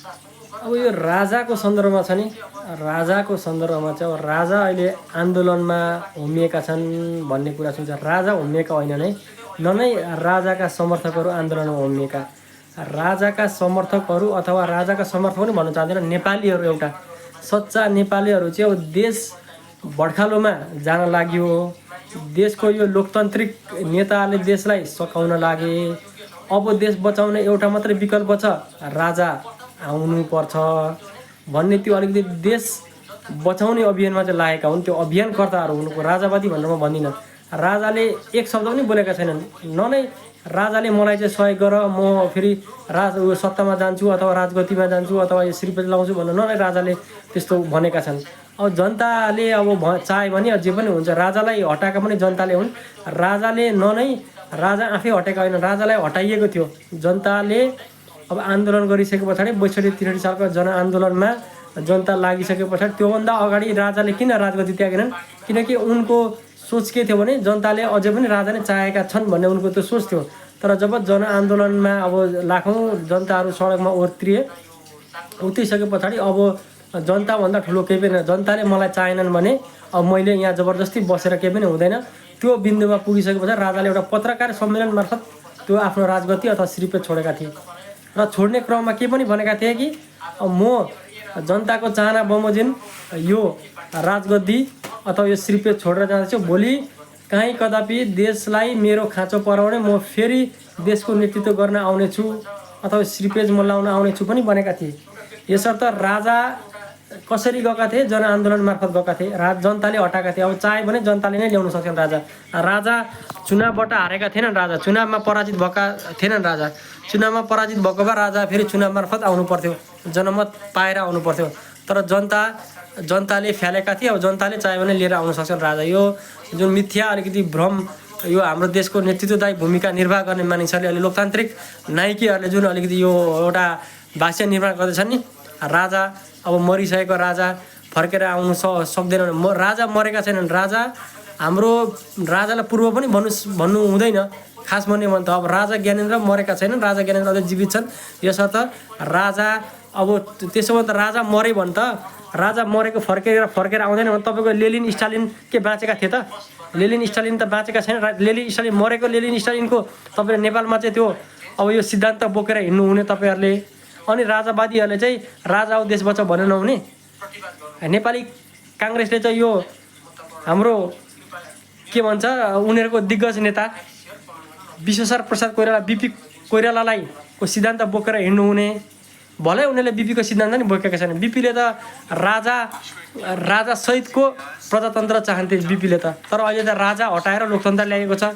अब यो राजाको सन्दर्भमा छ नि, राजाको सन्दर्भमा चाहिँ अब राजा अहिले आन्दोलनमा होमिएका छन् भन्ने कुरा सुन्छ। राजा होमिएका होइनन् है, नै राजाका समर्थकहरू आन्दोलनमा होमिएका। राजाका समर्थकहरू अथवा राजाका समर्थक पनि भन्न चाहँदैन, नेपालीहरू एउटा सच्चा नेपालीहरू चाहिँ अब देश भड्खालोमा जान लाग्यो। देशको यो लोकतान्त्रिक नेताले देशलाई सकाउन लागे। अब देश बचाउने एउटा मात्रै विकल्प छ, राजा आउनुपर्छ भन्ने त्यो अलिकति देश बचाउने अभियानमा चाहिँ लागेका हुन्। त्यो अभियानकर्ताहरू हुनुको राजावादी भनेर म भन्दिनँ। राजाले एक शब्द पनि बोलेका छैनन्। नै राजाले मलाई चाहिँ सहयोग गर, म फेरि सत्तामा जान्छु अथवा राजगद्दीमा जान्छु अथवा यो श्रीपति लाउँछु भनेर नै राजाले त्यस्तो भनेका छन्। अब जनताले अब चाह्यो भने जे पनि हुन्छ। राजालाई हटाएका पनि जनताले हुन्। राजाले नै राजा आफै हटेका होइन, राजालाई हटाइएको थियो। जनताले अब आन्दोलन गरिसके पछाडि 62-63 सालको जनआन्दोलनमा जनता लागिसके पछाडि त्योभन्दा अगाडि राजाले किन राजगद्दी त्यागेनन्? किनकि उनको सोच के थियो भने जनताले अझै पनि राजा नै चाहेका छन् भन्ने उनको त्यो सोच थियो। तर जब जनआन्दोलनमा अब लाखौँ जनताहरू सडकमा उत्रिसके पछाडि अब जनताभन्दा ठुलो केही पनि छैन। जनताले मलाई चाहेनन् भने अब मैले यहाँ जबरजस्ती बसेर केही पनि हुँदैन। त्यो बिन्दुमा पुगिसके पछाडि राजाले एउटा पत्रकार सम्मेलन मार्फत त्यो आफ्नो राजगद्दी अथवा श्रीपेद छोडेका थिए। र छोड्ने क्रममा के पनि भनेका थिए कि म जनताको चाहना बमोजिम यो राजगद्दी अथवा यो श्रीपेद छोडेर जाँदैछु। भोलि काहीँ कदापि देशलाई मेरो खाँचो पराउने म फेरि देशको नेतृत्व गर्न आउनेछु अथवा श्रीपेज म लाउन आउनेछु पनि भनेका थिए। यसर्थ राजा कसरी गएका थिए? जनआन्दोलन मार्फत गएका थिए। जनताले हटाएका थिए। अब चाह्यो भने जनताले नै ल्याउन सक्छन्। राजा चुनावबाट हारेका थिएनन्। राजा चुनावमा पराजित भएका थिएनन्। राजा चुनावमा पराजित भएको भए राजा फेरि चुनाव मार्फत आउनु पर्थ्यो, जनमत पाएर आउनु पर्थ्यो। तर जनताले फ्यालेका थिए। अब जनताले चाह्यो भने लिएर आउन सक्छन् राजा। यो जुन मिथ्या अलिकति भ्रम यो हाम्रो देशको नेतृत्वदायी भूमिका निर्वाह गर्ने मानिसहरूले अहिले लोकतान्त्रिक नायकीहरूले जुन अलिकति यो एउटा भाष्य निर्माण गर्दैछन् नि, राजा अब मरिसकेको राजा फर्केर आउनु सक्दैनन्। राजा मरेका छैनन्। राजा हाम्रो राजालाई पूर्व पनि भन्नु हुँदैन। खास भन्ने भने त अब राजा ज्ञानेन्द्र मरेका छैनन्। राजा ज्ञानेन्द्र अझै जीवित छन्। यसर्थ राजा अब त्यसो भने त राजा मरे भने त राजा मरेको फर्केर आउँदैन भने तपाईँको लेनिन स्टालिन के बाँचेका थिए त? लेनिन स्टालिन त बाँचेका छैन। लेनिन स्टालिन मरेको लेनिन स्टालिनको तपाईँले नेपालमा चाहिँ त्यो अब यो सिद्धान्त बोकेर हिँड्नु हुने तपाईँहरूले। अनि राजावादीहरूले चाहिँ राजा आऊ देश बचाऊ भन्न नहुने। नेपाली काङ्ग्रेसले चाहिँ यो हाम्रो के भन्छ उनीहरूको दिग्गज नेता विश्वेश्वर प्रसाद कोइराला बिपी कोइरालालाई को सिद्धान्त बोकेर हिँड्नु हुने। भलै उनीहरूले बिपीको सिद्धान्त नि बोकेका छैन। बिपीले त राजा सहितको प्रजातन्त्र चाहन्थे बिपीले त। तर अहिले त राजा हटाएर लोकतन्त्र ल्याएको छ।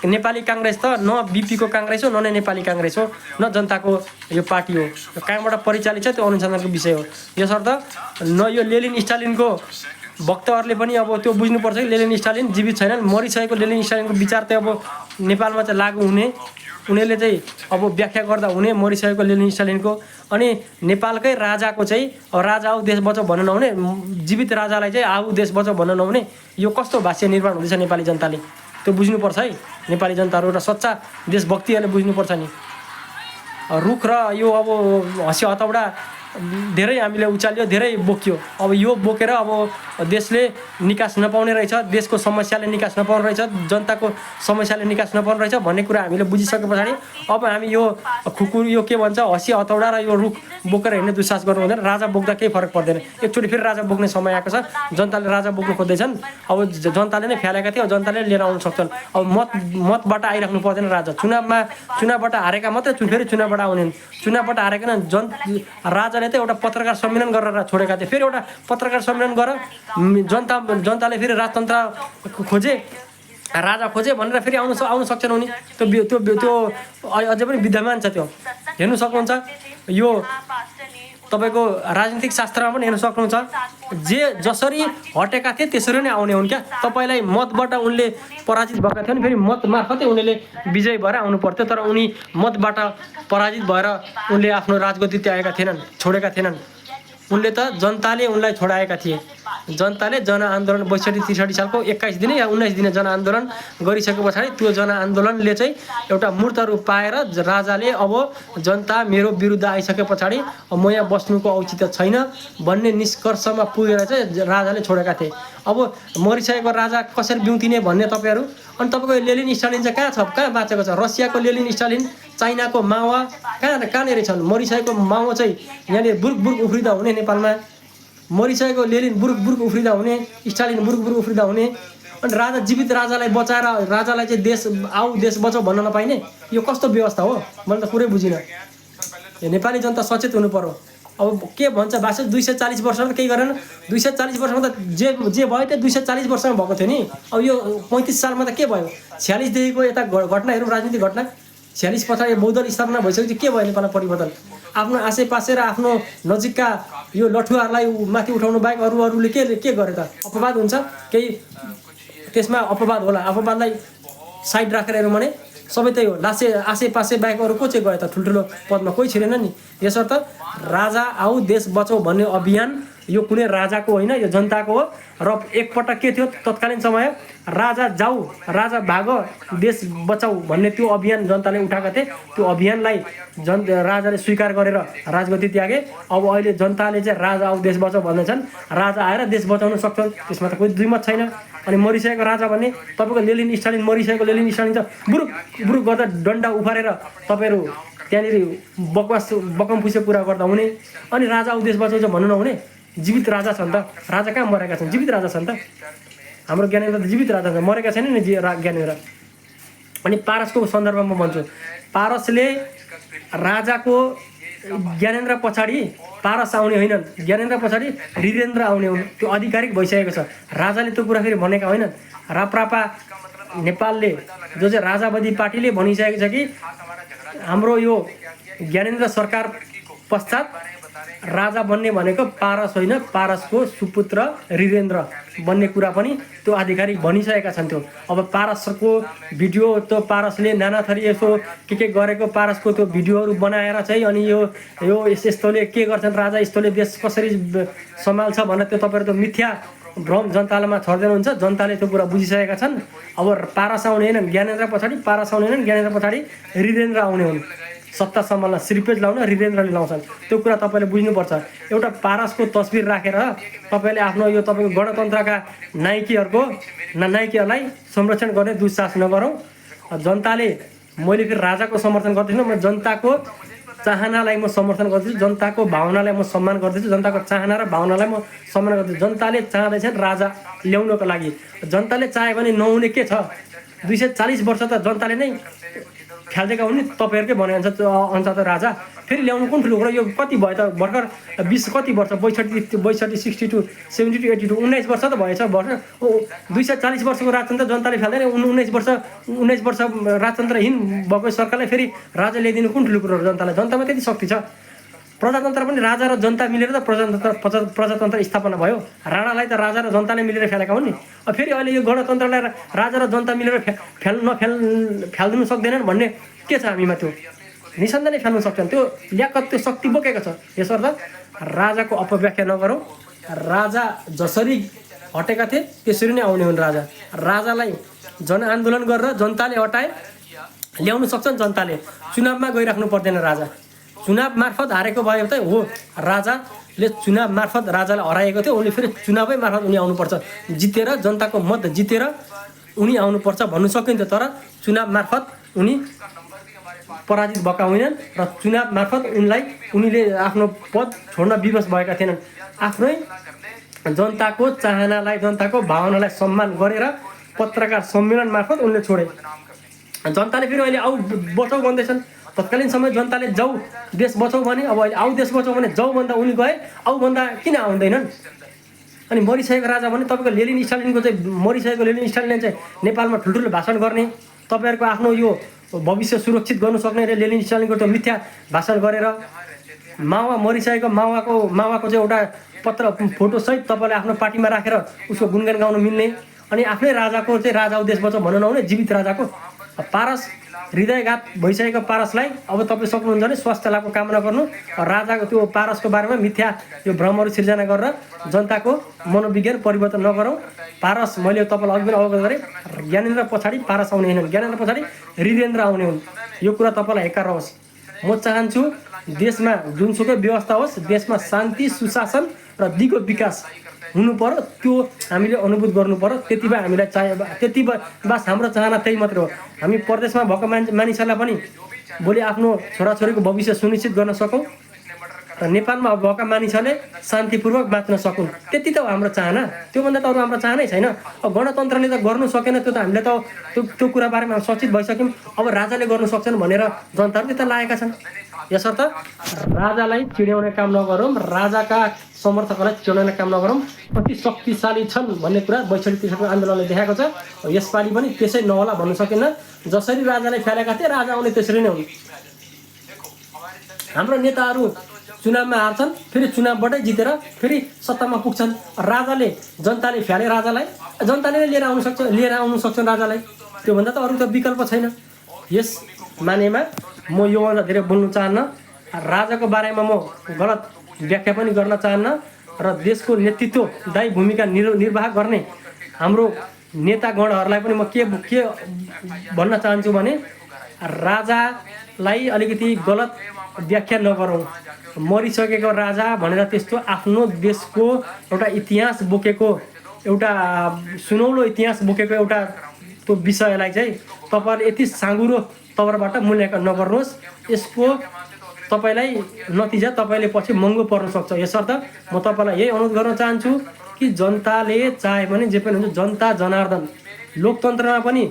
नेपाली काङ्ग्रेस त न बिपीको काङ्ग्रेस हो, न नै नेपाली काङ्ग्रेस हो, न जनताको यो पार्टी हो। कहाँबाट परिचालित छ त्यो अनुसन्धानको विषय हो। यसर्थ न यो लेनिन स्टालिनको भक्तहरूले पनि अब त्यो बुझ्नुपर्छ कि लेनिन स्टालिन जीवित छैनन्। मरिसकेको लेनिन स्टालिनको विचार चाहिँ अब नेपालमा चाहिँ लागु हुने, उनीहरूले चाहिँ अब व्याख्या गर्दा हुने मरिसकेको लेनिन स्टालिनको। अनि नेपालकै राजाको चाहिँ अब राजा आऊ देश बचाऊ भन्न नहुने, जीवित राजालाई चाहिँ आऊ देश बचाऊ भन्न नहुने। यो कस्तो भाष्य निर्माण हुँदैछ नेपाली जनताले? त्यो बुझ्नुपर्छ है। नेपाली जनताहरू र सच्चा देशभक्तिहरूले बुझ्नुपर्छ नि। रुख र यो अब हँसी हतौडा धेरै हामीले उचाल्यो, धेरै बोक्यो। अब यो बोकेर अब देशले निकास नपाउने रहेछ, देशको समस्याले निकास नपाउने रहेछ, जनताको समस्याले निकास नपाउने रहेछ भन्ने कुरा हामीले बुझिसके पछाडि अब हामी यो खुकुर यो के भन्छ हँसी हतौडा र यो रुख बोकेर हिँड्ने दुस्साहस गर्नु हुँदैन। राजा बोक्दा केही फरक पर्दैन। एकचोटि फेरि राजा बोक्ने समय आएको छ। जनताले राजा बोक्नु खोज्दैछन्। अब जनताले नै फ्यालेका थियो। जनताले लिएर आउन सक्छन्। अब मतबाट आइराख्नु पर्दैन राजा। चुनावबाट हारेका मात्रै फेरि चुनावबाट आउने। चुनावबाट हारेका राजाले त एउटा पत्रकार सम्मेलन गरेर छोडेका थिए। फेरि एउटा पत्रकार सम्मेलन गरेर जनताले फेरि राजतन्त्र खोजे, राजा खोजे भनेर फेरि आउन सक्छन् उनी। त्यो अझै पनि विद्यमान छ। त्यो हेर्नु सक्नुहुन्छ। यो तपाईँको राजनीतिक शास्त्रमा पनि हेर्न सक्नुहुन्छ। जसरी हटेका थिए त्यसरी नै आउने हुन् क्या। तपाईँलाई मतबाट उनले पराजित भएका थिए भने फेरि मत मार्फतै उनीहरूले विजय भएर आउनु पर्थ्यो। तर उनी मतबाट पराजित भएर उनले आफ्नो राजगद्दी त्यागेका थिएनन्, छोडेका थिएनन्। उनले त जनताले उनलाई छोडाएका थिए। जनताले जनआन्दोलन 62-63 सालको 21 दिने या 19 दिने जनआन्दोलन गरिसके पछाडि त्यो जनआन्दोलनले चाहिँ एउटा मूर्त रूप पाएर राजाले अब जनता मेरो विरुद्ध आइसके पछाडि म यहाँ बस्नुको औचित्य छैन भन्ने निष्कर्षमा पुगेर चाहिँ राजाले छोडेका थिए। अब मरिसकेको राजा कसरी बिउतिने भन्ने तपाईँहरू अनि तपाईँको लेनिन स्टालिन चाहिँ कहाँ छ, कहाँ बाँचेको छ? रसियाको लेनिन स्टालिन, चाइनाको माओ कहाँनिर छन्? मरिसकेको माओ चाहिँ यहाँनिर बुर्क उफ्रिँदा हुने नेपालमा, मरिसकेको लेनिन बुर्क उफ्रिँदा हुने, स्टालिन बुर्क उफ्रिँदा हुने, अनि राजा जीवित राजालाई बचाएर राजालाई चाहिँ देश बचाऊ भन्न नपाइने, यो कस्तो व्यवस्था हो? मैले त पुरै बुझिनँ। नेपाली जनता सचेत हुनु पर्यो। अब के भन्छ भाषा 240 वर्षमा केही गरेन, 240 वर्षमा त जे भयो त्यो 240 वर्षमा भएको थियो नि। अब यो 35 सालमा त के भयो? 46 देखिको यता घटना हेरौँ, राजनीतिक घटना 46 पछाडि बहुदल स्थापना भइसकेपछि के भयो नेपालमा परिवर्तन? आफ्नो आसेपासे र आफ्नो नजिकका यो लठुवाहरूलाई माथि उठाउनु बाहेक अरूले के गरे त? अपवाद हुन्छ केही, त्यसमा अपवाद होला। अपवादलाई साइड राखेर हेरौँ भने सबै त्यही हो। आसेपासे बाहेक अरू को चाहिँ गयो त? ठुल्ठुलो पदमा कोही छिरेन नि। यसर्थ राजा आऊ देश बचाऊ भन्ने अभियान यो कुनै राजाको होइन, यो जनताको हो। र एकपटक के थियो तत्कालीन समय, राजा जाऊ राजा भागो देश बचाऊ भन्ने त्यो अभियान जनताले उठाएका थिए। त्यो अभियानलाई राजाले स्वीकार गरेर राजगद्दी त्यागे। अब अहिले जनताले चाहिँ राजा आऊ देश बचाऊ भन्दैछन्। राजा आएर देश बचाउन सक्छन्, त्यसमा त कोही दुईमत छैन। अनि मरिसकेको राजा भन्ने तपाईँको लेनिन स्टालिन, मरिसकेको लेनिन स्टालिन त बुरुक गर्दा डन्डा उफारेर तपाईँहरू त्यहाँनिर बकमफुसे कुरा गर्दा हुने। अनि राजा आऊ देश बचाऊ चाहिँ भन्नु नहुने। जीवित राजा छन् त, राजा कहाँ मरेका छन्? जीवित राजा छन् त। हाम्रो ज्ञानेन्द्र त जीवित राजा छ, मरेका छैन नि ज्ञानेन्द्र। अनि पारसको सन्दर्भमा भन्छु, पारसले राजाको ज्ञानेन्द्र पछाडि पारस आउने होइनन्, ज्ञानेन्द्र पछाडि वीरेन्द्र आउने हुन्। त्यो आधिकारिक भइसकेको छ। राजाले त्यो कुरा फेरि भनेका होइनन्। राप्रपा नेपालले जो चाहिँ राजावादी पार्टीले भनिसकेको छ कि हाम्रो यो ज्ञानेन्द्र सरकार पश्चात राजा बन्ने भनेको पारस होइन, पारसको सुपुत्र वीरेन्द्र बन्ने कुरा पनि त्यो आधिकारिक भनिसकेका छन्। त्यो अब पारसको भिडियो त पारसले नाना थरी यसो के गरेको पारसको त्यो भिडियोहरू बनाएर चाहिँ अनि यो यस्तोले के गर्छन्, राजा यस्तोले देश कसरी सम्हाल्छ भनेर त्यो तपाईँहरू त मिथ्या भ्रम जनतामा छर्दैन हुन्छ। जनताले त्यो कुरा बुझिसकेका छन्। अब पारस आउने होइनन् ज्ञानेन्द्र पछाडि, पारस आउने होइनन् ज्ञानेन्द्र पछाडि वीरेन्द्र आउने हुन्। सत्ता सम्हाल्न श्रीपेज लाउन वीरेन्द्रले लाउँछन्। त्यो कुरा तपाईँले बुझ्नुपर्छ। एउटा पारसको तस्बिर राखेर तपाईँले आफ्नो यो तपाईँको गणतन्त्रका नायकीहरूलाई संरक्षण गर्ने दुस्साहस नगरौँ। जनताले, मैले फेरि राजाको समर्थन गर्दैछु, म जनताको चाहनालाई म समर्थन गर्दैछु, जनताको भावनालाई म सम्मान गर्दैछु, जनताको चाहना र भावनालाई म सम्मान गर्दैछु। जनताले चाहँदैछन् राजा ल्याउनको लागि। जनताले चाह्यो भने नहुने के छ? 240 वर्ष त जनताले नै खेल्दैका हुन् नि, तपाईँहरूकै भनेअनुसार त राजा फेरि ल्याउनु कुन ठुलो कुरा? यो कति भयो त भर्खर 20 कति वर्ष 62, 62, 70, 82, 19 वर्ष त भएछ। 240 वर्षको राजतन्त्र जनताले खेल्दैन। 19 वर्ष राजतन्त्रहीन भएको सरकारलाई फेरि राजा ल्याइदिनु कुन ठुलो कुरो हो? जनतालाई, जनतामा त्यति शक्ति छ। प्रजातन्त्र पनि राजा र जनता मिलेर त प्रजातन्त्र स्थापना भयो। राणालाई त राजा र जनताले मिलेर खेलेका हुन् नि। अब फेरि अहिले यो गणतन्त्रलाई राजा र जनता मिलेर फ्याल्दिनु सक्दैनन् भन्ने के छ हामीमा? त्यो निसन्देह नै फ्याल्नु सक्छन्। त्यो ल्याकत, त्यो शक्ति बोकेको छ। यसर्थ राजाको अपव्याख्या नगरौँ। राजा जसरी हटेका थिए त्यसरी नै आउने हुन् राजा। राजालाई जनआन्दोलन गरेर जनताले हटाए, ल्याउनु सक्छन् जनताले। चुनावमा गइराख्नु पर्दैन राजा। चुनाव मार्फत हारेको भए त हो, राजाले चुनाव मार्फत राजालाई हराएको थियो, उनले फेरि चुनावै मार्फत उनी आउनुपर्छ, जितेर जनताको मत जितेर उनी आउनुपर्छ भन्नु सकिन्थ्यो। तर चुनाव मार्फत उनी पराजित भएका होइनन् र चुनाव मार्फत उनीले आफ्नो पद छोड्न विवश भएका थिएनन्। आफ्नै जनताको चाहनालाई, जनताको भावनालाई सम्मान गरेर पत्रकार सम्मेलन मार्फत उनले छोडे। जनताले फेरि अहिले आऊ बचाऊ भन्दैछन्। तत्कालीन समय जनताले जाऊ देश बचाऊ भने, अब अहिले आऊ देश बचाऊ भने जाऊ भन्दा उनी गए, आऊ भन्दा किन आउँदैनन्? अनि मरिसकेको राजा भने तपाईँको लेनिन स्टालिनको चाहिँ, मरिसकेको लेनिन स्टालिनले चाहिँ नेपालमा ठुल्ठुलो भाषण गर्ने, तपाईँहरूको आफ्नो यो भविष्य सुरक्षित गर्नु सक्ने र लेनिन स्टालिनको त्यो मिथ्या भाषण गरेर मरिसकेको मावाको चाहिँ एउटा पत्र फोटोसहित तपाईँले आफ्नो पार्टीमा राखेर उसको गुणगान गाउनु मिल्ने, अनि आफ्नै राजाको चाहिँ राजा देश बचाऊ भन्नु नहुने, जीवित राजाको। पारस हृदयघात भइसकेको पारसलाई अब तपाईँ सक्नुहुन्छ भने स्वास्थ्य लाभको कामना गर्नु, राजाको त्यो पारसको बारेमा मिथ्या यो भ्रमहरू सिर्जना गरेर जनताको मनोविज्ञान परिवर्तन नगरौँ। पारस मैले तपाईँलाई अघि पनि अवगत गरेँ, ज्ञानेन्द्र पछाडि पारस आउने होइन, ज्ञानेन्द्र पछाडि हृदयेन्द्र आउने हुन्। यो कुरा तपाईँलाई हेक्का रहोस्। म चाहन्छु देशमा जुनसुकै व्यवस्था होस्, देशमा शान्ति, सुशासन र दिगो विकास हुनु पर्यो। त्यो हामीले अनुभूत गर्नु पर्यो। त्यति भए हामीलाई त्यति बस हाम्रो चाहना त्यही मात्र हो। हामी परदेशमा भएको मानिसहरूलाई पनि भोलि आफ्नो छोराछोरीको भविष्य सुनिश्चित गर्न सकौँ र नेपालमा भएका मानिसहरूले शान्तिपूर्वक बाँच्न सकुन्, त्यति त हो हाम्रो चाहना। त्योभन्दा त अरू हाम्रो चाहनै छैन। अब गणतन्त्रले त गर्नु सकेन, त्यो त हामीले त त्यो कुरा बारेमा सचेत भइसक्यौँ। अब राजाले गर्नु सक्छन् भनेर जनताहरू त्यता लागेका छन्। यसर्थ राजालाई चिड्याउने काम नगरौँ, राजाका समर्थकहरूलाई चिड्याउने काम नगरौँ। कति शक्तिशाली छन् भन्ने कुरा 62-63 आन्दोलनले देखाएको छ। यसपालि पनि त्यसै नहोला भन्नु सकिन्न। जसरी राजालाई फ्यालेका थिए, राजा आउने त्यसरी नै हुन्। हाम्रो नेताहरू चुनावमा हार्छन्, फेरि चुनावबाटै जितेर फेरि सत्तामा पुग्छन्। राजाले जनताले फ्याले राजालाई, जनताले नै लिएर आउनु सक्छन् राजालाई। त्योभन्दा त अरू त विकल्प छैन। यस मानेमा म योभन्दा धेरै बोल्नु चाहन्न। राजाको बारेमा म गलत व्याख्या पनि गर्न चाहन्न र देशको नेतृत्वदायी भूमिका निर्वाह गर्ने हाम्रो नेतागणहरूलाई पनि म के भन्न चाहन्छु भने राजालाई अलिकति गलत व्याख्या नगरौँ। मरिसकेको राजा भनेर त्यस्तो आफ्नो देशको एउटा इतिहास बोकेको, एउटा सुनौलो इतिहास बोकेको एउटा त्यो विषयलाई चाहिँ तपाईँहरूले यति साँगुरो तवरबाट मूल्याङ्कन नगर्नुहोस्। यसको तपाईँलाई नतिजा तपाईँले पछि महँगो पर्न सक्छ। यसर्थ म तपाईँलाई यही अनुरोध गर्न चाहन्छु कि जनताले चाहे भने जे पनि हुन्छ, जनता जनार्दन। लोकतन्त्रमा पनि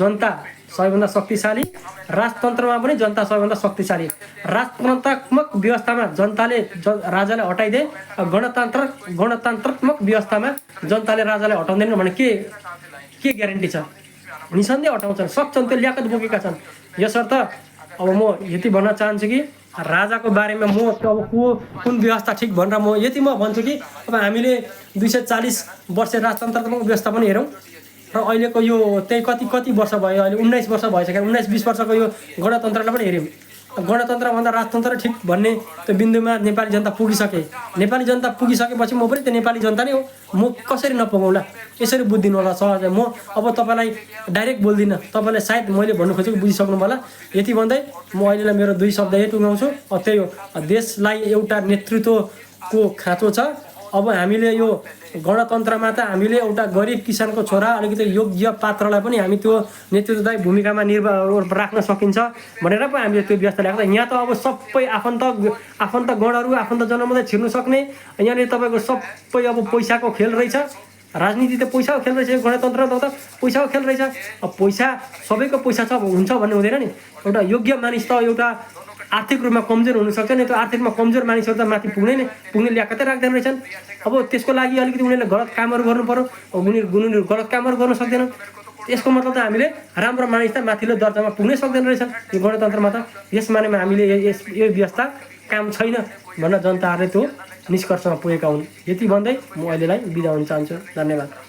जनता सबैभन्दा शक्तिशाली, राजतन्त्रमा पनि जनता सबैभन्दा शक्तिशाली। राजतन्त्रात्मक व्यवस्थामा जनताले राजालाई हटाइदिए, गणतन्त्रात्मक व्यवस्थामा जनताले राजालाई हटाउँदैन भने के ग्यारेन्टी छ? निसन्देह हटाउँछन्, सक्छन्, त्यो ल्याकत बोकेका छन्। यसर्थ अब म यति भन्न चाहन्छु कि राजाको बारेमा म अब कुन व्यवस्था ठिक भनेर म यति भन्छु कि अब हामीले 240 वर्ष राजतन्त्रात्मक व्यवस्था पनि हेरौँ र अहिलेको यो त्यही कति वर्ष भयो, अहिले 19 वर्ष भइसक्यो। 19-20 वर्षको यो गणतन्त्रलाई पनि हेऱ्यौँ। गणतन्त्रभन्दा राजतन्त्र ठिक भन्ने त्यो बिन्दुमा नेपाली जनता पुगिसके। नेपाली जनता पुगिसकेपछि म पनि त्यो नेपाली जनता नै हो। म कसरी नपुगौँला? यसरी बुझिदिनु होला सहजै। म अब तपाईँलाई डाइरेक्ट बोल्दिनँ, तपाईँले सायद मैले भन्नु खोजेको बुझिसक्नु होला। यति भन्दै म अहिलेलाई मेरो 2 शब्द यही टुङ्गाउँछु। त्यही हो, देशलाई एउटा नेतृत्वको खाँचो छ। अब हामीले यो गणतन्त्रमा त हामीले एउटा गरिब किसानको छोरा, अलिकति योग्य पात्रलाई पनि हामी त्यो नेतृत्वदायी भूमिकामा राख्न सकिन्छ भनेर पो हामीले त्यो व्यवस्था ल्याएको छ। यहाँ त अब सबै आफन्त गणहरू, आफन्तजन मात्रै छिर्नु सक्ने। यहाँनिर तपाईँको सबै अब पैसाको खेल रहेछ। राजनीति त पैसाको खेल रहेछ, गणतन्त्र त पैसाको खेल रहेछ। अब पैसा सबैको पैसा छ हुन्छ भन्ने हुँदैन नि। एउटा योग्य मानिस त एउटा आर्थिक रूपमा कमजोर हुनसक्छ नि, त्यो आर्थिकमा कमजोर मानिसहरू त माथि पुग्ने ल्याकतै राख्दैन रहेछन्। अब त्यसको लागि अलिकति उनीहरूले गलत कामहरू गर्नु पर्यो। उनीहरू गलत कामहरू गर्न सक्दैनन्। यसको मतलब त हामीले राम्रो मानिस त माथिल्लो दर्जामा पुग्नै सक्दैन रहेछन् यो गणतन्त्रमा त। यस मानेमा हामीले यो व्यवस्था काम छैन भनेर जनताहरूले त्यो निष्कर्षमा पुगेका हुन्। यति भन्दै म अहिलेलाई बिदा हुन चाहन्छु। धन्यवाद।